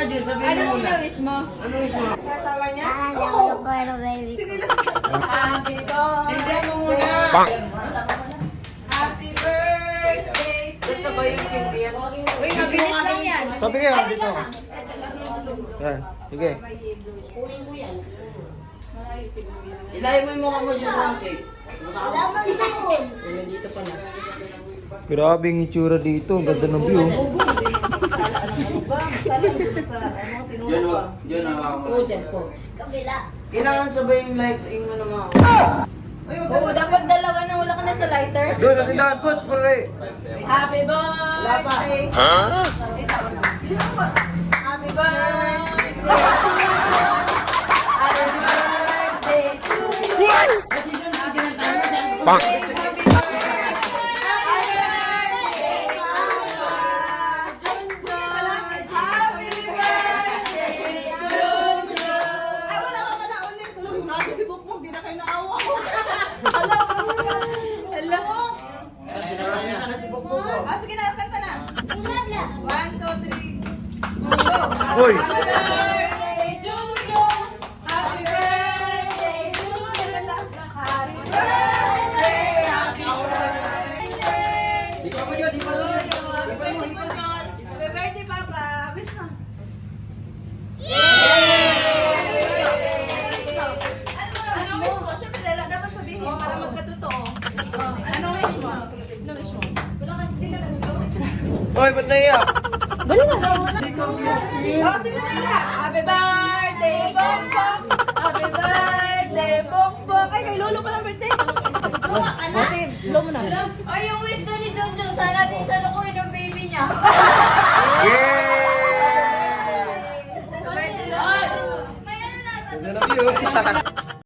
muna, Jun. Sabihin mo muna. wish mo? Ano wish mo? Kasama niya? Happy Sindihan mo muna. Happy birthday to Sabay yung sindihan. Uy, mabilis lang yan. Sabi kayo, dito. Yan, sige. Ilayin mo yung mukha mo, Jun, sa cake. Nandito pa na. Grabe yung itsura dito. Ang ganda ng view. Diyan mo. Diyan ako. Kailangan sabay yung light. Yung ano mo. Oo, dapat dalawa na wala ka na sa lighter. Doon, sa tindahan. Put, pare. Happy birthday! Happy birthday! Bang! Sige na, kanta na. 1, 2, 3. Hoy! Happy birthday, Julio! Happy birthday, Julio! Happy birthday! Happy birthday! Di pa mo yun, di pa mo yun. Happy birthday, Papa! Wish mo. Ano wish mo? Siyempre, dapat sabihin para magkatotoo. Ano wish mo? Ano wish mo? Hoy, ba't naiyak? Oh, sino na lahat? Happy birthday, Bongbong! Happy birthday, Bongbong! Ay, kay Lolo pa lang birthday. Kasi, Lolo mo na. Ay, yung wish na ni Junjun, sana natin siya lukuhin ng baby niya. Yay! Birthday, Lolo. May ano na, Ganda ng view.